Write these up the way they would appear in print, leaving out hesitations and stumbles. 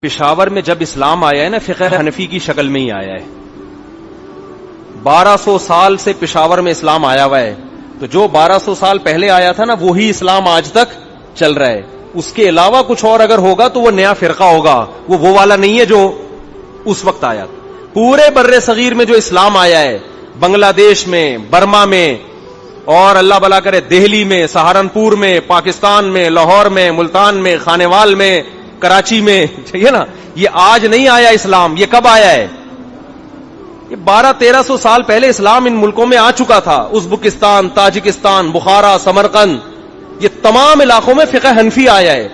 پشاور میں جب اسلام آیا ہے نا، فقہ حنفی کی شکل میں ہی آیا ہے. 1200 سال سے پشاور میں اسلام آیا ہوا ہے. تو جو 1200 سال پہلے آیا تھا نا، وہی اسلام آج تک چل رہا ہے. اس کے علاوہ کچھ اور اگر ہوگا تو وہ نیا فرقہ ہوگا، وہ والا نہیں ہے جو اس وقت آیا. پورے بر صغیر میں جو اسلام آیا ہے، بنگلہ دیش میں، برما میں، اور اللہ بلا کرے دہلی میں، سہارنپور میں، پاکستان میں، لاہور میں، ملتان میں، خانیوال میں، کراچی میں، ٹھیک ہے نا. یہ آج نہیں آیا اسلام. یہ کب آیا ہے؟ یہ 1200-1300 سال پہلے اسلام ان ملکوں میں آ چکا تھا. ازبکستان، تاجکستان، بخارا، سمرقند، یہ تمام علاقوں میں فقہ حنفی آیا ہے.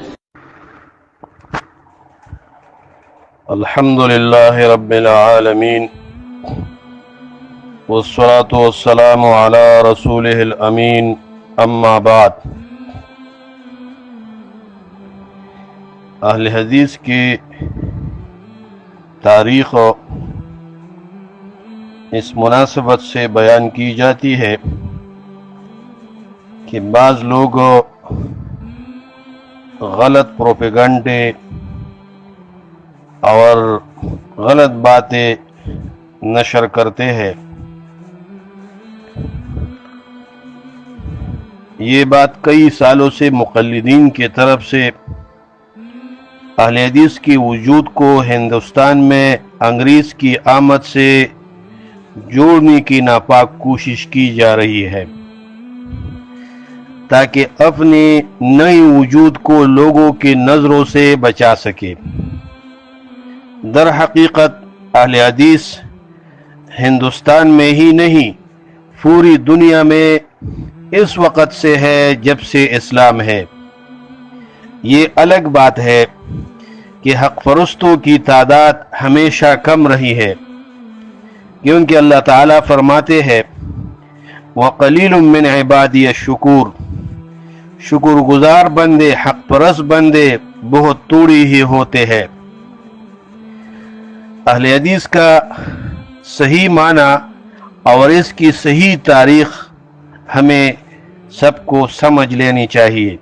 الحمد للہ رب العالمین والصلاة والسلام علی رسولہ الامین، اما بعد. اہل حدیث کی تاریخ اس مناسبت سے بیان کی جاتی ہے کہ بعض لوگ غلط پروپیگنڈے اور غلط باتیں نشر کرتے ہیں. یہ بات کئی سالوں سے مقلدین کی طرف سے اہل حدیث کی وجود کو ہندوستان میں انگریز کی آمد سے جوڑنے کی ناپاک کوشش کی جا رہی ہے، تاکہ اپنے نئے وجود کو لوگوں کی نظروں سے بچا سکے. در حقیقت اہل حدیث ہندوستان میں ہی نہیں، پوری دنیا میں اس وقت سے ہے جب سے اسلام ہے. یہ الگ بات ہے کہ حق پرستوں کی تعداد ہمیشہ کم رہی ہے، کیونکہ اللہ تعالیٰ فرماتے ہیں وَقَلِيلٌ مِّنْ عِبَادِيَ الشُّكُورُ، شکر گزار بندے، حق پرست بندے بہت توڑی ہی ہوتے ہیں. اہل حدیث کا صحیح معنی اور اس کی صحیح تاریخ ہمیں سب کو سمجھ لینی چاہیے.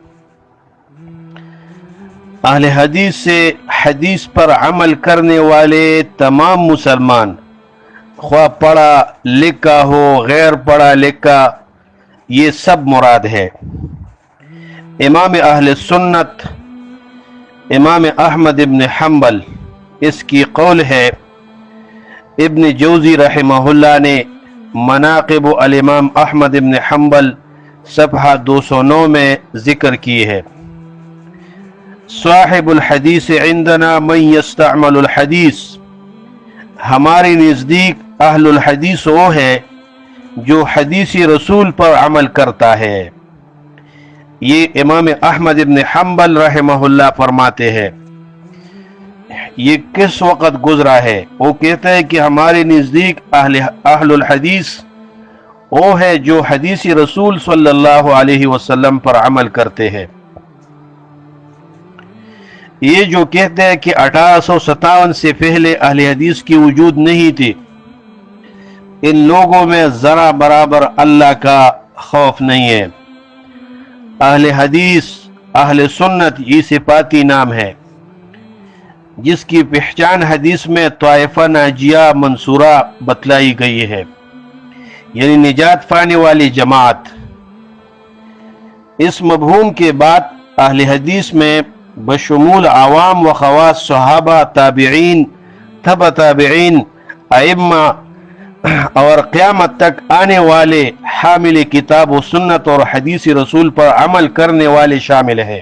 اہل حدیث سے حدیث پر عمل کرنے والے تمام مسلمان، خواہ پڑھا لکھا ہو غیر پڑھا لکھا، یہ سب مراد ہے. امام اہل سنت امام احمد ابن حنبل، اس کی قول ہے، ابن جوزی رحمہ اللہ نے مناقب الامام احمد ابن حنبل صفحہ 209 میں ذکر کی ہے. صاحب الحدیث عندنا من یستعمل الحدیث، ہمارے نزدیک اہل الحدیث وہ ہے جو حدیث رسول پر عمل کرتا ہے. یہ امام احمد ابن حنبل رحمہ اللہ فرماتے ہیں. یہ کس وقت گزرا ہے؟ وہ کہتا ہے کہ ہمارے نزدیک اہل الحدیث وہ ہے جو حدیث رسول صلی اللہ علیہ وسلم پر عمل کرتے ہیں. یہ جو کہتے ہیں کہ 1857 سے پہلے اہل حدیث کی وجود نہیں تھی، ان لوگوں میں ذرا برابر اللہ کا خوف نہیں ہے. اہل حدیث، اہل سنت یہ صفاتی نام ہے جس کی پہچان حدیث میں طائفہ ناجیہ منصورہ بتلائی گئی ہے، یعنی نجات پانے والی جماعت. اس مفہوم کے بعد اہل حدیث میں بشمول عوام و خواص صحابہ، تابعین، تبع تابعین، ائمہ اور قیامت تک آنے والے حامل کتاب و سنت اور حدیث رسول پر عمل کرنے والے شامل ہیں.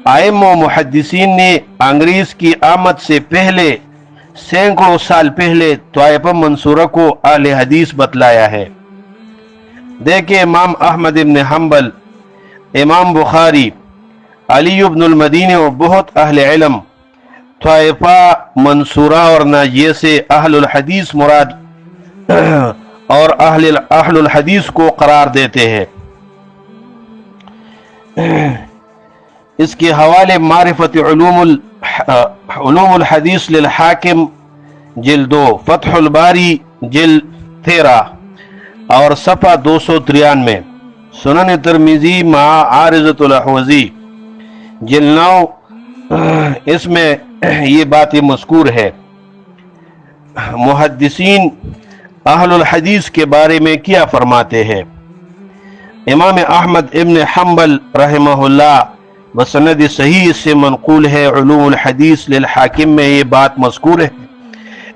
ائمہ و محدثین نے انگریز کی آمد سے پہلے سینکڑوں سال پہلے طائفہ منصورہ کو اہل حدیث بتلایا ہے. دیکھیں امام احمد ابن حنبل، امام بخاری، علی ابن المدینی اور بہت اہل علم طائفہ منصورہ اور ناجیہ سے اہل الحدیث مراد اور اہل الحدیث کو قرار دیتے ہیں. اس کے حوالے معرفت علوم الحدیث للحاکم جلد 2، فتح الباری جلد 13 اور صفحہ 293، سنن ترمذی مع عارضۃ الاحوذی جلد 9، اس میں یہ بات مذکور ہے۔ محدثین اہل الحدیث کے بارے میں کیا فرماتے ہیں؟ امام احمد ابن حنبل رحمہ اللہ بسند صحیح سے منقول ہے، علوم الحدیث للحاکم میں یہ بات مذکور ہے،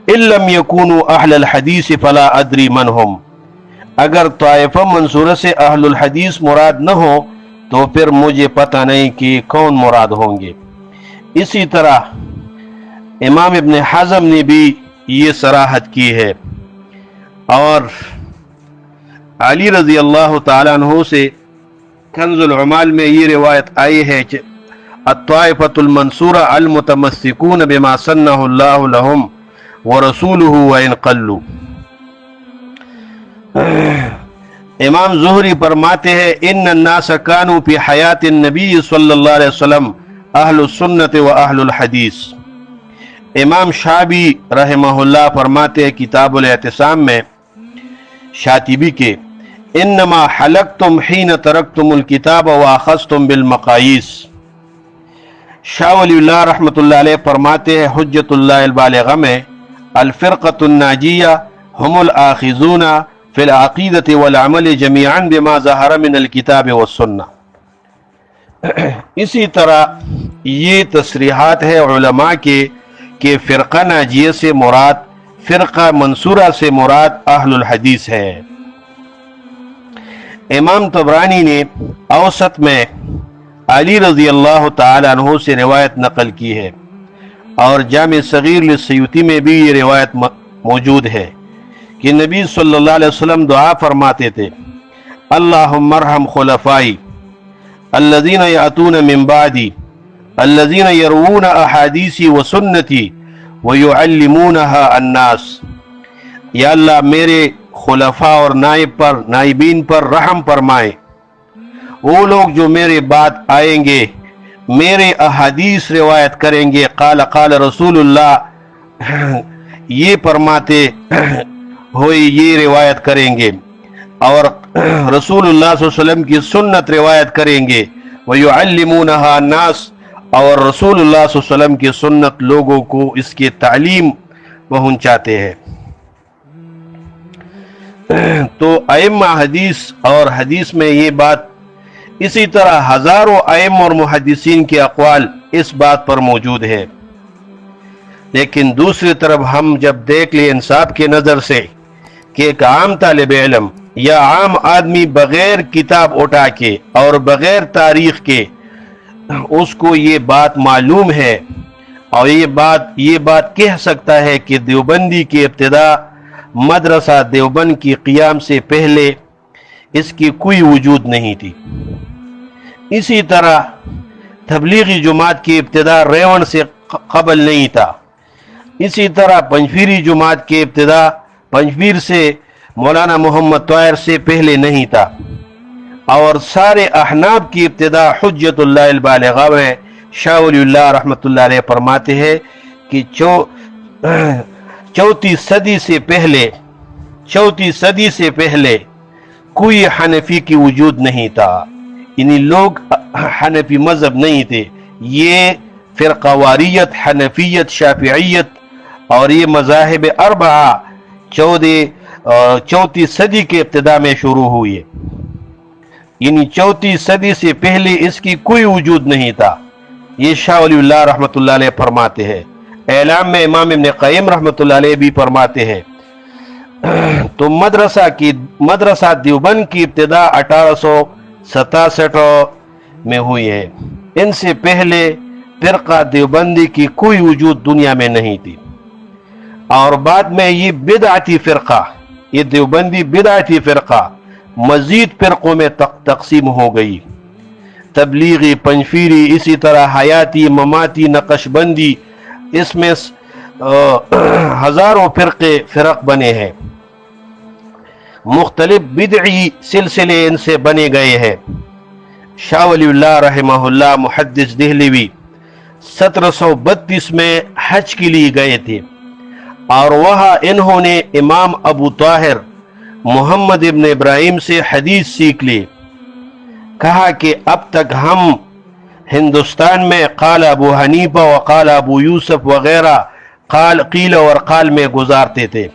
ان لم یکونوا اہل الحدیث فلا ادری من ہم، اگر طائفہ منصورہ سے اہل الحدیث مراد نہ ہو تو پھر مجھے پتہ نہیں کہ کون مراد ہوں گے۔ اسی طرح امام ابن حزم نے بھی یہ صراحت کی ہے، اور علی رضی اللہ تعالیٰ عنہ سے کنز العمال میں یہ روایت آئی ہے کہ الطائفۃ المنصورہ المتمسکون بما سنہ اللہ لہم ورسولہ وإن قلوا۔ امام زہری فرماتے ہیں ان الناس کانوا فی حیات النبی صلی اللہ علیہ وسلم اہل السنت و اہل الحدیث۔ امام شعبی رحمہ اللہ فرماتے ہیں کتاب الاعتصام میں شاطبی کے، انما حلقتم حین ترکتم الکتاب واخذتم بالمقاییس۔ شاہ ولی اللہ رحمۃ اللہ علیہ فرماتے ہیں حجت اللہ البالغہ میں، الفرقۃ الناجیہ هم الآخذون فی العقیدۃ والعمل جمیعا بما ظہر من الکتاب والسنہ۔ اسی طرح یہ تصریحات ہے علماء کے کہ فرقہ ناجیہ سے مراد، فرقہ منصورہ سے مراد اہل الحدیث ہے۔ امام طبرانی نے اوسط میں علی رضی اللہ تعالی عنہ سے روایت نقل کی ہے، اور جامع صغیر للسیوطی میں بھی یہ روایت موجود ہے کہ نبی صلی اللہ علیہ وسلم دعا فرماتے تھے، اللہم ارحم خلفائی الذین یأتون من بعدی الذین یروون احادیثی وسنتی ویعلمونها الناس۔ یا اللہ میرے خلفاء اور نائبین پر رحم فرمائے، وہ لوگ جو میرے بعد آئیں گے، میرے احادیث روایت کریں گے، قال قال رسول اللہ یہ فرماتے ہوئے یہ روایت کریں گے، اور رسول اللہ صلی اللہ علیہ وسلم کی سنت روایت کریں گے، وَيُعَلِّمُونَهَا النَّاسِ، اور رسول اللہ صلی اللہ علیہ وسلم کی سنت لوگوں کو اس کی تعلیم پہنچاتے ہیں۔ تو ائمہ حدیث اور حدیث میں یہ بات، اسی طرح ہزاروں ائمہ اور محدثین کے اقوال اس بات پر موجود ہے، لیکن دوسری طرف ہم جب دیکھ لیں انصاف کے نظر سے کہ ایک عام طالب علم یا عام آدمی بغیر کتاب اٹھا کے اور بغیر تاریخ کے اس کو یہ بات معلوم ہے، اور یہ بات کہہ سکتا ہے کہ دیوبندی کی ابتدا مدرسہ دیوبند کی قیام سے پہلے اس کی کوئی وجود نہیں تھی۔ اسی طرح تبلیغی جماعت کی ابتدا ریون سے قبل نہیں تھا۔ اسی طرح پنجپیری جماعت کی ابتدا پنجپیر سے مولانا محمد طاہر سے پہلے نہیں تھا، اور سارے احناف کی ابتدا حجت اللہ البالغہ میں شاہ ولی اللہ رحمۃ اللہ علیہ فرماتے ہیں کہ چوتھی صدی سے پہلے کوئی حنفی کی وجود نہیں تھا، یعنی لوگ حنفی مذہب نہیں تھے، یہ فرقہ واریت، حنفیت، شافعیت اور یہ مذاہب اربعہ چوتھی صدی کے ابتدا میں شروع ہوئی ہے، یعنی چوتھی صدی سے پہلے اس کی کوئی وجود نہیں تھا، یہ شاہ ولی اللہ رحمۃ اللہ علیہ فرماتے ہیں۔ اعلام میں امام ابن قیم رحمۃ اللہ علیہ بھی فرماتے ہیں۔ تو مدرسہ دیوبند کی ابتدا 1867 میں ہوئی ہے، ان سے پہلے فرقہ دیوبندی کی کوئی وجود دنیا میں نہیں تھی، اور بعد میں یہ بدعتی فرقہ، یہ دیوبندی بدعتی فرقہ مزید فرقوں میں تقسیم ہو گئی، تبلیغی، پنجپیری، اسی طرح حیاتی، مماتی، نقش بندی، اس میں ہزاروں فرق بنے ہیں، مختلف بدعی سلسلے ان سے بنے گئے ہیں۔ شاہ ولی اللہ رحمہ اللہ محدث دہلوی 1732 میں حج کے لیے گئے تھے، اور وہاں انہوں نے امام ابو طاہر محمد ابن ابراہیم سے حدیث سیکھ لی۔ کہا کہ اب تک ہم ہندوستان میں قال ابو حنیفہ وقال ابو یوسف وغیرہ قیل اور قال میں گزارتے تھے۔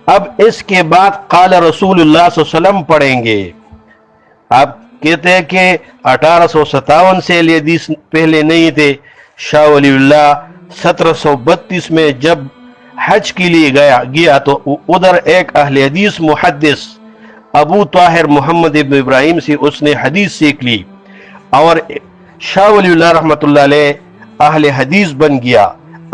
اب اس کے بعد قال رسول اللہ صلی اللہ علیہ وسلم پڑھیں گے۔ آپ کہتے ہیں کہ 1857 سے اہل حدیث پہلے نہیں تھے۔ شاہ ولی اللہ 1732 میں جب حج کے لیے گیا تو ادھر ایک اہل حدیث محدث ابو طاہر محمد ابن ابراہیم سے اس نے حدیث سیکھ لی، اور شاہ ولی اللہ رحمۃ اللہ علیہ اہل حدیث بن گیا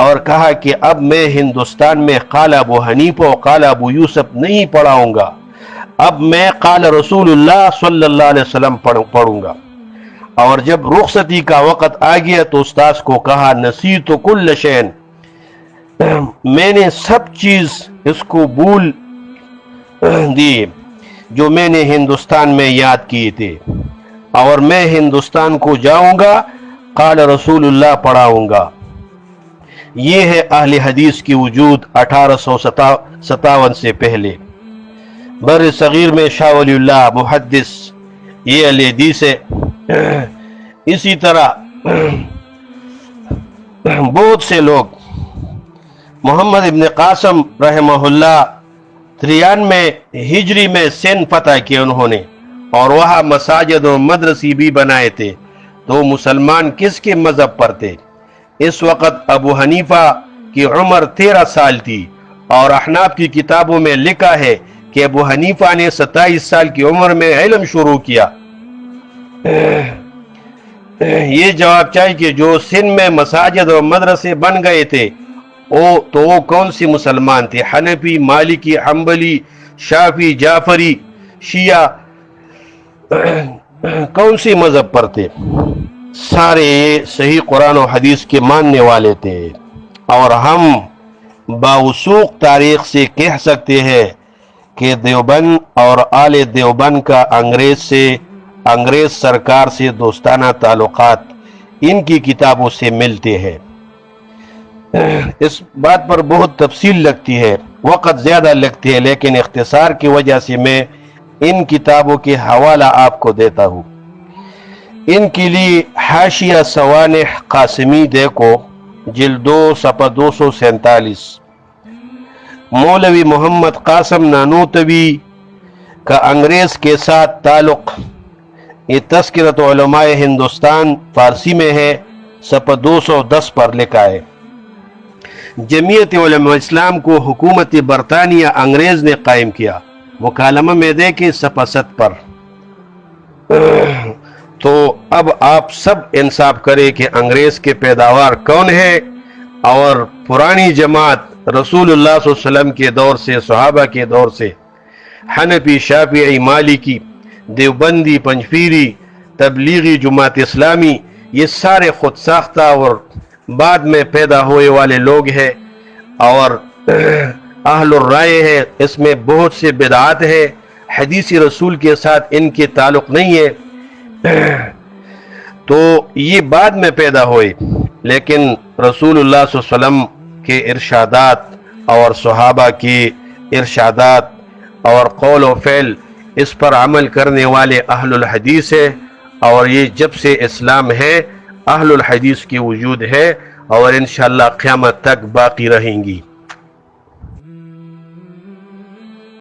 اور کہا کہ اب میں ہندوستان میں قال ابو حنیفہ و قال ابو یوسف نہیں پڑھاؤں گا، اب میں قال رسول اللہ صلی اللہ علیہ وسلم پڑھوں گا۔ اور جب رخصتی کا وقت آ گیا تو استاذ کو کہا نسیت کل شین، میں نے سب چیز اس کو بھول دی جو میں نے ہندوستان میں یاد کیے تھے، اور میں ہندوستان کو جاؤں گا قال رسول اللہ پڑھاؤں گا۔ یہ ہے اہل حدیث کی وجود 1857 سے پہلے۔ بر صغیر میں شاہ ولی اللہ محدث یہ اہل حدیث ہے۔ اسی طرح بہت سے لوگ، محمد ابن قاسم رحمہ اللہ 93 ہجری میں سندھ فتح کیا انہوں نے، اور وہاں مساجد اور مدرسی بھی بنائے تھے۔ تو مسلمان کس کے مذہب پر تھے؟ اس وقت ابو حنیفہ کی عمر 13 سال تھی، اور احناف کی کتابوں میں لکھا ہے کہ ابو حنیفہ نے 27 سال کی عمر میں علم شروع کیا۔ یہ جواب چاہیے کہ جو سندھ میں مساجد اور مدرسے بن گئے تھے وہ کون سی مسلمان تھے؟ حنفی، مالکی، حنبلی، شافعی، جعفری، شیعہ، کون سی مذہب پر تھے؟ سارے یہ صحیح قرآن و حدیث کے ماننے والے تھے، اور ہم باوثوق تاریخ سے کہہ سکتے ہیں کہ دیوبند اور آل دیوبند کا انگریز سرکار سے دوستانہ تعلقات ان کی کتابوں سے ملتے ہیں۔ اس بات پر بہت تفصیل لگتی ہے، وقت زیادہ لگتی ہے، لیکن اختصار کی وجہ سے میں ان کتابوں کے حوالہ آپ کو دیتا ہوں۔ ان کے لیے حاشیہ سوانح قاسمی دیکھو، جلد 2 صفحہ 247۔ مولوی محمد قاسم نانوتوی کا انگریز کے ساتھ تعلق، یہ تذکرۃ علماء ہندوستان فارسی میں ہے، صفحہ 210 پر لکھا ہے۔ جمعیت علماء اسلام کو حکومت برطانیہ انگریز نے قائم کیا، مکالمہ میں دیکھیں صفحہ 7 پر۔ تو اب آپ سب انصاف کریں کہ انگریز کے پیداوار کون ہے، اور پرانی جماعت رسول اللہ صلی اللہ علیہ وسلم کے دور سے، صحابہ کے دور سے، حنفی، شافعی، مالکی، دیوبندی، پنجپیری، تبلیغی، جماعت اسلامی، یہ سارے خود ساختہ اور بعد میں پیدا ہوئے والے لوگ ہیں، اور اہل الرائے ہے، اس میں بہت سے بدعات ہے، حدیث رسول کے ساتھ ان کے تعلق نہیں ہے، تو یہ بعد میں پیدا ہوئے۔ لیکن رسول اللہ صلی اللہ علیہ وسلم کے ارشادات اور صحابہ کے ارشادات اور قول و فعل، اس پر عمل کرنے والے اہل الحدیث ہے، اور یہ جب سے اسلام ہے اہل الحدیث کی وجود ہے، اور انشاءاللہ قیامت تک باقی رہیں گی۔